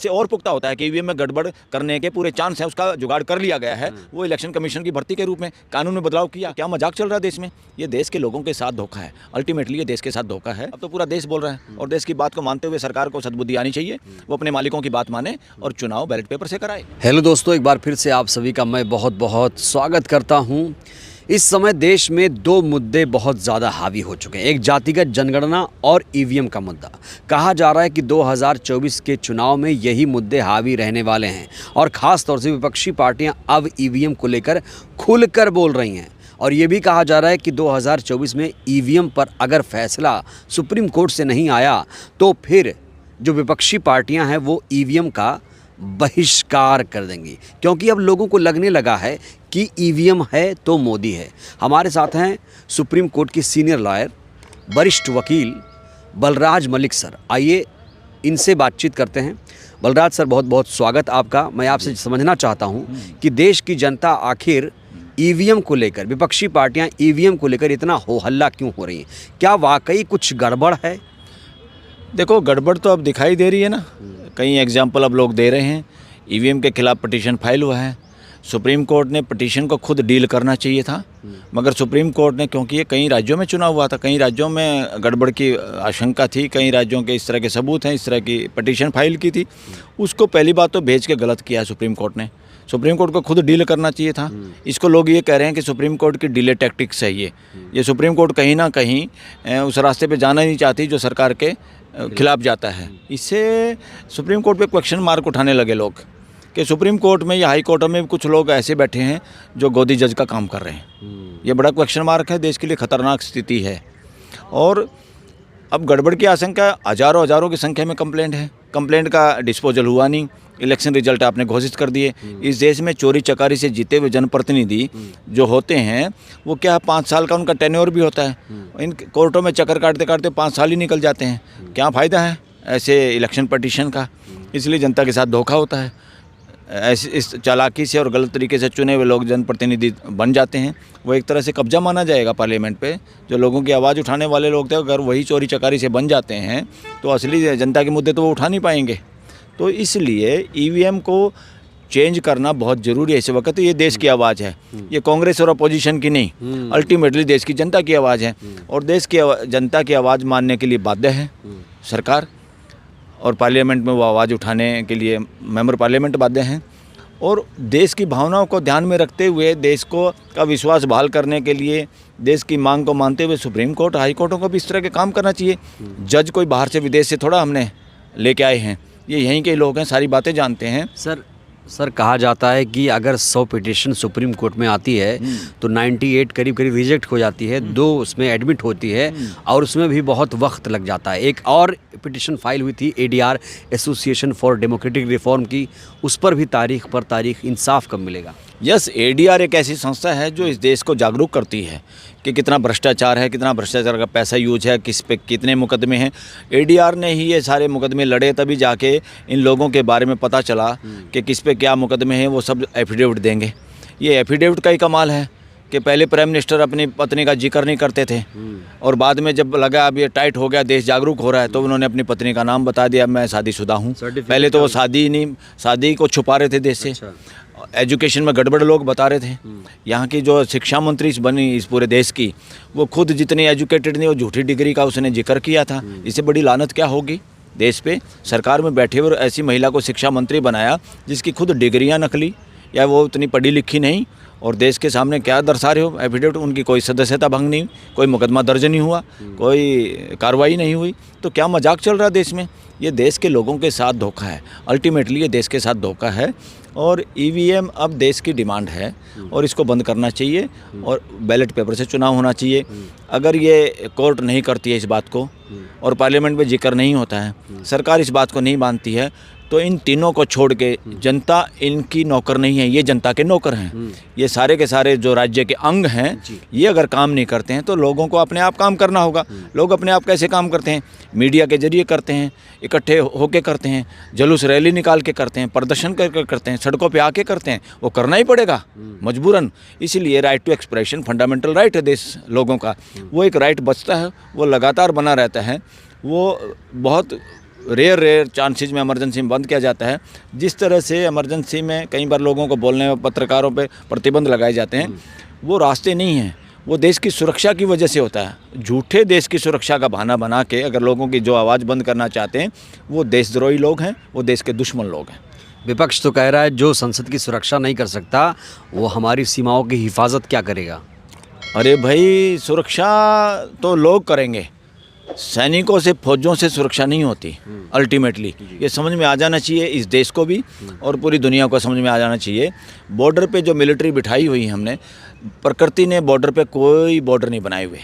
इससे और पुख्ता होता है कि ईवीएम में गड़बड़ करने के पूरे चांस हैं, उसका जुगाड़ कर लिया गया है। वो इलेक्शन कमीशन की भर्ती के रूप में कानून में बदलाव किया। क्या मजाक चल रहा है देश में? ये देश के लोगों के साथ धोखा है, अल्टीमेटली ये देश के साथ धोखा है। अब तो पूरा देश बोल रहा है और देश की बात को मानते हुए सरकार को सद्बुद्धि आनी चाहिए, वो अपने मालिकों की बात माने और चुनाव बैलेट पेपर से कराए। हेलो दोस्तों, एक बार फिर से आप सभी का मैं बहुत बहुत स्वागत करता हूं। इस समय देश में दो मुद्दे बहुत ज़्यादा हावी हो चुके हैं, एक जातिगत जनगणना और ईवीएम का मुद्दा। कहा जा रहा है कि 2024 के चुनाव में यही मुद्दे हावी रहने वाले हैं और ख़ास तौर से विपक्षी पार्टियां अब ईवीएम को लेकर खुलकर बोल रही हैं। और ये भी कहा जा रहा है कि 2024 में ईवीएम पर अगर फैसला सुप्रीम कोर्ट से नहीं आया तो फिर जो विपक्षी पार्टियां हैं वो ईवीएम का बहिष्कार कर देंगी, क्योंकि अब लोगों को लगने लगा है कि ईवीएम है तो मोदी है। हमारे साथ हैं सुप्रीम कोर्ट की सीनियर लॉयर, वरिष्ठ वकील बलराज मलिक सर। आइए इनसे बातचीत करते हैं। बलराज सर, बहुत बहुत स्वागत आपका। मैं आपसे समझना चाहता हूं कि देश की जनता आखिर ईवीएम को लेकर, विपक्षी पार्टियां ईवीएम को लेकर इतना हो हल्ला क्यों हो रही हैं? क्या वाकई कुछ गड़बड़ है? देखो, गड़बड़ तो अब दिखाई दे रही है ना, कई एग्जाम्पल अब लोग दे रहे हैं। ईवीएम के खिलाफ पिटीशन फाइल हुआ है। सुप्रीम कोर्ट ने पिटीशन को खुद डील करना चाहिए था, मगर सुप्रीम कोर्ट ने, क्योंकि ये कई राज्यों में चुनाव हुआ था, कई राज्यों में गड़बड़ की आशंका थी, कई राज्यों के इस तरह के सबूत हैं, इस तरह की पिटीशन फाइल की थी, उसको पहली बात तो भेज के गलत किया सुप्रीम कोर्ट ने। सुप्रीम कोर्ट को खुद डील करना चाहिए था। इसको लोग ये कह रहे हैं कि सुप्रीम कोर्ट की डिले टैक्टिक्स है ये सुप्रीम कोर्ट कहीं ना कहीं उस रास्ते पे जाना नहीं चाहती जो सरकार के खिलाफ जाता है। इससे सुप्रीम कोर्ट पे क्वेश्चन मार्क उठाने लगे लोग कि सुप्रीम कोर्ट में या हाई कोर्ट में कुछ लोग ऐसे बैठे हैं जो गोदी जज का काम कर रहे हैं। ये बड़ा क्वेश्चन मार्क है, देश के लिए खतरनाक स्थिति है। और अब गड़बड़ की आशंका, हज़ारों की संख्या में कंप्लेंट है, कंप्लेंट का डिस्पोजल हुआ नहीं, इलेक्शन रिजल्ट आपने घोषित कर दिए। इस देश में चोरी चकारी से जीते हुए जनप्रतिनिधि जो होते हैं वो क्या 5 साल का उनका टेन्योर भी होता है। इन कोर्टों में चक्कर काटते काटते 5 साल ही निकल जाते हैं। क्या फ़ायदा है ऐसे इलेक्शन पटिशन का? इसलिए जनता के साथ धोखा होता है। ऐसे इस चालाकी से और गलत तरीके से चुने हुए लोग जनप्रतिनिधि बन जाते हैं। वो एक तरह से कब्जा माना जाएगा पार्लियामेंट पे। जो लोगों की आवाज़ उठाने वाले लोग थे, अगर वही चोरी चकारी से बन जाते हैं तो असली जनता के मुद्दे तो वो उठा नहीं पाएंगे। तो इसलिए ईवीएम को चेंज करना बहुत ज़रूरी है इस वक्त। ये देश की आवाज़ है, ये कांग्रेस और अपोजिशन की नहीं, अल्टीमेटली देश की जनता की आवाज़ है। और देश की जनता की आवाज़ मानने के लिए बाध्य है सरकार, और पार्लियामेंट में वो आवाज़ उठाने के लिए मेंबर पार्लियामेंट बाध्य हैं। और देश की भावनाओं को ध्यान में रखते हुए, देश को का विश्वास बहाल करने के लिए, देश की मांग को मानते हुए सुप्रीम कोर्ट, हाई कोर्टों को भी इस तरह के काम करना चाहिए। जज कोई बाहर से, विदेश से थोड़ा हमने लेके आए हैं, ये यहीं के लोग हैं, सारी बातें जानते हैं। सर कहा जाता है कि अगर 100 पिटीशन सुप्रीम कोर्ट में आती है तो 98 करीब रिजेक्ट हो जाती है, 2 उसमें एडमिट होती है और उसमें भी बहुत वक्त लग जाता है। एक और पिटीशन फाइल हुई थी ADR, association for democratic reform की, उस पर भी तारीख पर तारीख, इंसाफ कब मिलेगा? यस, ADR एक ऐसी संस्था है जो इस देश को जागरूक करती है कि कितना भ्रष्टाचार है, कितना भ्रष्टाचार का पैसा यूज है, किस पे कितने मुकदमे हैं। ADR ने ही ये सारे मुकदमे लड़े, तभी जाके इन लोगों के बारे में पता चला कि किस पे क्या मुकदमे हैं। वो सब एफिडेविट देंगे। ये एफिडेविट का ही कमाल है कि पहले प्राइम मिनिस्टर अपनी पत्नी का जिक्र नहीं करते थे, और बाद में जब लगा अब ये टाइट हो गया, देश जागरूक हो रहा है, तो उन्होंने अपनी पत्नी का नाम बता दिया, मैं शादीशुदा हूँ। पहले तो वो शादी को छुपा रहे थे देश से। एजुकेशन में गड़बड़ लोग बता रहे थे। यहाँ की जो शिक्षा मंत्री बनी इस पूरे देश की, वो खुद जितनी एजुकेटेड नहीं, वो झूठी डिग्री का उसने जिक्र किया था। इससे बड़ी लानत क्या होगी देश पे? सरकार में बैठे हुए ऐसी महिला को शिक्षा मंत्री बनाया जिसकी खुद डिग्रियाँ नकली, या वो उतनी पढ़ी लिखी नहीं। और देश के सामने क्या दर्शा रहे हो एफिडेविट? उनकी कोई सदस्यता भंग नहीं, कोई मुकदमा दर्ज नहीं हुआ, कोई कार्रवाई नहीं हुई। तो क्या मजाक चल रहा है देश में? ये देश के लोगों के साथ धोखा है, अल्टीमेटली ये देश के साथ धोखा है। और ईवीएम अब देश की डिमांड है और इसको बंद करना चाहिए और बैलेट पेपर से चुनाव होना चाहिए। अगर ये कोर्ट नहीं करती है इस बात को और पार्लियामेंट में जिक्र नहीं होता है, सरकार इस बात को नहीं मानती है, तो इन तीनों को छोड़ के, जनता इनकी नौकर नहीं है, ये जनता के नौकर हैं। ये सारे के सारे जो राज्य के अंग हैं, ये अगर काम नहीं करते हैं तो लोगों को अपने आप काम करना होगा। लोग अपने आप कैसे काम करते हैं? मीडिया के जरिए करते हैं, इकट्ठे होके करते हैं, जुलूस रैली निकाल के करते हैं, प्रदर्शन करके करते हैं, सड़कों पे आके करते हैं। वो करना ही पड़ेगा मजबूरन। इसीलिए right to expression fundamental right है देश लोगों का, वो एक राइट बचता है, वो लगातार बना रहता है। वो बहुत रेयर चांसेस में इमरजेंसी में बंद किया जाता है। जिस तरह से इमरजेंसी में कई बार लोगों को बोलने में पत्रकारों पे प्रतिबंध लगाए जाते हैं, वो रास्ते नहीं हैं, वो देश की सुरक्षा की वजह से होता है। झूठे देश की सुरक्षा का बहाना बना के अगर लोगों की जो आवाज़ बंद करना चाहते हैं, वो देशद्रोही लोग हैं, वो देश के दुश्मन लोग हैं। विपक्ष तो कह रहा है जो संसद की सुरक्षा नहीं कर सकता वो हमारी सीमाओं की हिफाजत क्या करेगा। अरे भाई, सुरक्षा तो लोग करेंगे, सैनिकों से फौजों से सुरक्षा नहीं होती। अल्टीमेटली ये समझ में आ जाना चाहिए इस देश को भी और पूरी दुनिया को समझ में आ जाना चाहिए। बॉर्डर पे जो मिलिट्री बिठाई हुई हमने, प्रकृति ने बॉर्डर पे कोई बॉर्डर नहीं बनाए हुए।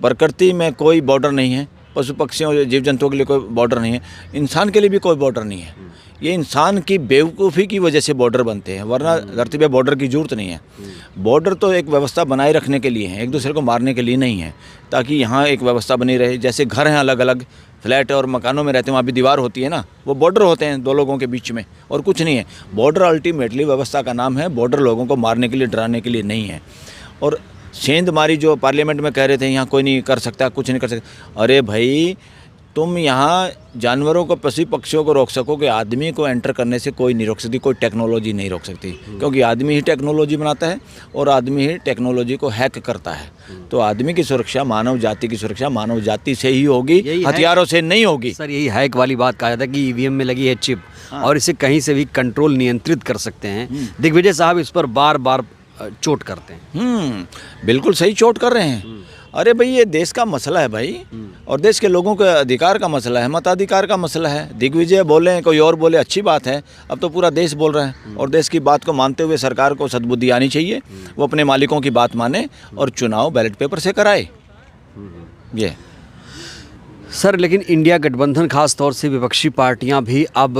प्रकृति में कोई बॉर्डर नहीं है, पशु पक्षियों जीव जंतुओं के लिए कोई बॉर्डर नहीं है, इंसान के लिए भी कोई बॉर्डर नहीं है। ये इंसान की बेवकूफ़ी की वजह से बॉर्डर बनते हैं, वरना धरती पे बॉर्डर की ज़रूरत नहीं है। बॉर्डर तो एक व्यवस्था बनाए रखने के लिए है, एक दूसरे को मारने के लिए नहीं है, ताकि यहाँ एक व्यवस्था बनी रहे। जैसे घर हैं अलग अलग, फ्लैट और मकानों में रहते हैं, वहाँ भी दीवार होती है ना, वो बॉर्डर होते हैं दो लोगों के बीच में, और कुछ नहीं है। बॉर्डर अल्टीमेटली व्यवस्था का नाम है, बॉर्डर लोगों को मारने के लिए, डराने के लिए नहीं है। और सेंध मारी जो पार्लियामेंट में कह रहे थे यहाँ कोई नहीं कर सकता, कुछ नहीं कर सकता। अरे भाई, तुम यहाँ जानवरों को, पशु पक्षियों को रोक सकोगे, आदमी को एंटर करने से कोई नहीं रोक सकती, कोई टेक्नोलॉजी नहीं रोक सकती, क्योंकि आदमी ही टेक्नोलॉजी बनाता है और आदमी ही टेक्नोलॉजी को हैक करता है। तो आदमी की सुरक्षा, मानव जाति की सुरक्षा मानव जाति से ही होगी, हथियारों से नहीं होगी। सर, यही हैक वाली बात कहा जाता है कि ईवीएम में लगी है चिप और इसे कहीं से भी कंट्रोल, नियंत्रित कर सकते हैं। दिग्विजय साहब इस पर बार बार चोट करते हैं। बिल्कुल सही चोट कर रहे हैं। अरे भाई, ये देश का मसला है भाई, और देश के लोगों के अधिकार का मसला है, मताधिकार का मसला है। दिग्विजय बोले, कोई और बोले, अच्छी बात है, अब तो पूरा देश बोल रहा है। और देश की बात को मानते हुए सरकार को सद्बुद्धि आनी चाहिए, वो अपने मालिकों की बात माने और चुनाव बैलेट पेपर से कराए। ये सर, लेकिन इंडिया गठबंधन, खास तौर से विपक्षी पार्टियां भी अब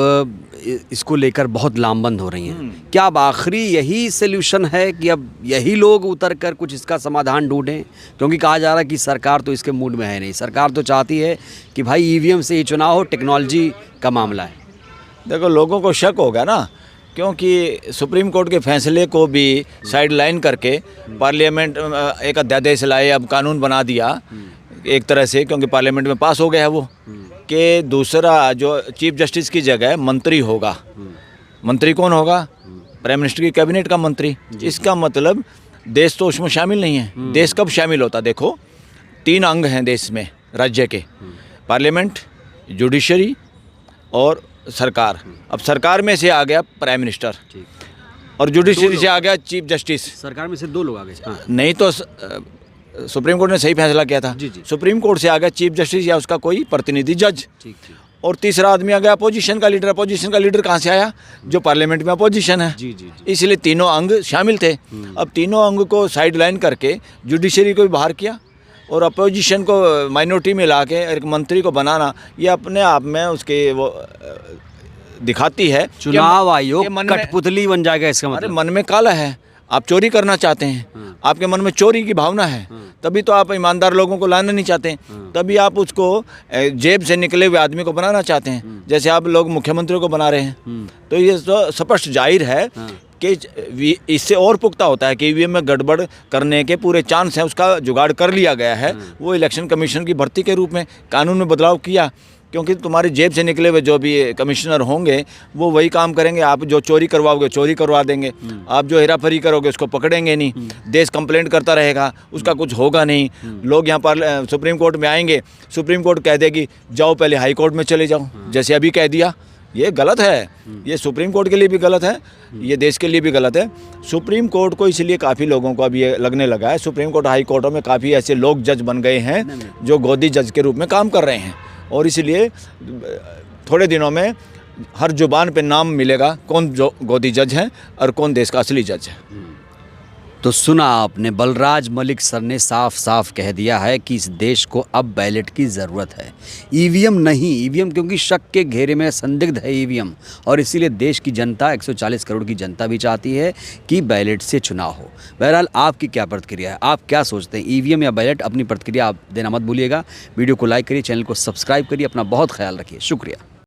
इसको लेकर बहुत लामबंद हो रही हैं। क्या अब आखिरी यही सल्यूशन है कि अब यही लोग उतर कर कुछ इसका समाधान ढूंढें? क्योंकि कहा जा रहा है कि सरकार तो इसके मूड में है नहीं, सरकार तो चाहती है कि भाई ईवीएम से ही चुनाव हो, टेक्नोलॉजी का मामला है। देखो, लोगों को शक होगा ना, क्योंकि सुप्रीम कोर्ट के फैसले को भी साइड लाइन करके पार्लियामेंट एक अध्यादेश लाए, अब कानून बना दिया एक तरह से, क्योंकि पार्लियामेंट में पास हो गया है वो, कि दूसरा जो चीफ जस्टिस की जगह मंत्री होगा। मंत्री कौन होगा? प्राइम मिनिस्टर की कैबिनेट का मंत्री। इसका मतलब देश तो उसमें शामिल नहीं है। देश कब शामिल होता? देखो, 3 अंग हैं देश में, राज्य के, पार्लियामेंट, जुडिशरी और सरकार। अब सरकार में से आ गया प्राइम मिनिस्टर और जुडिशरी से आ गया चीफ जस्टिस। सरकार में से 2 लोग आ गए। हाँ। नहीं तो सुप्रीम कोर्ट ने सही फैसला किया था। सुप्रीम कोर्ट से आ गया चीफ जस्टिस या उसका कोई प्रतिनिधि जज। और तीसरा आदमी आ गया अपोजिशन का लीडर। अपोजिशन का लीडर कहाँ से आया? जो पार्लियामेंट में अपोजिशन है। इसलिए तीनों अंग शामिल थे। अब तीनों अंग को साइड लाइन करके जुडिशरी को भी बाहर किया और अपोजिशन को माइनॉरिटी में ला के एक मंत्री को बनाना, ये अपने आप में उसके वो दिखाती है चुनाव आयोग कठपुतली बन जाएगा इसका मतलब। अरे मन में काला है, आप चोरी करना चाहते हैं, आपके मन में चोरी की भावना है, तभी तो आप ईमानदार लोगों को लाना नहीं चाहते, तभी आप उसको जेब से निकले हुए आदमी को बनाना चाहते हैं, जैसे आप लोग मुख्यमंत्री को बना रहे हैं। तो ये तो स्पष्ट जाहिर है कि इससे और पुख्ता होता है कि ईवीएम में गड़बड़ करने के पूरे चांस हैं, उसका जुगाड़ कर लिया गया है। वो इलेक्शन कमीशन की भर्ती के रूप में कानून में बदलाव किया, क्योंकि तुम्हारी जेब से निकले हुए जो भी कमिश्नर होंगे वो वही काम करेंगे। आप जो चोरी करवाओगे चोरी करवा देंगे, आप जो हेराफेरी करोगे उसको पकड़ेंगे नहीं, देश कंप्लेंट करता रहेगा, उसका कुछ होगा नहीं। लोग यहाँ पर सुप्रीम कोर्ट में आएंगे, सुप्रीम कोर्ट कह देगी जाओ पहले हाई कोर्ट में चले जाओ, जैसे अभी कह दिया। ये गलत है, ये सुप्रीम कोर्ट के लिए भी गलत है, ये देश के लिए भी गलत है। सुप्रीम कोर्ट को इसलिए काफ़ी लोगों को अभी ये लगने लगा है, सुप्रीम कोर्ट हाई कोर्टों में काफ़ी ऐसे लोग जज बन गए हैं जो गोदी जज के रूप में काम कर रहे हैं, और इसलिए थोड़े दिनों में हर जुबान पे नाम मिलेगा कौन जो गोदी जज हैं और कौन देश का असली जज है। तो सुना आपने, बलराज मलिक सर ने साफ साफ कह दिया है कि इस देश को अब बैलेट की ज़रूरत है, ईवीएम नहीं। ईवीएम क्योंकि शक के घेरे में संदिग्ध है ईवीएम, और इसीलिए देश की जनता, 140 करोड़ की जनता भी चाहती है कि बैलेट से चुनाव हो। बहरहाल आपकी क्या प्रतिक्रिया है, आप क्या सोचते हैं, ईवीएम या बैलेट? अपनी प्रतिक्रिया आप देना मत भूलिएगा। वीडियो को लाइक करिए, चैनल को सब्सक्राइब करिए, अपना बहुत ख्याल रखिए। शुक्रिया।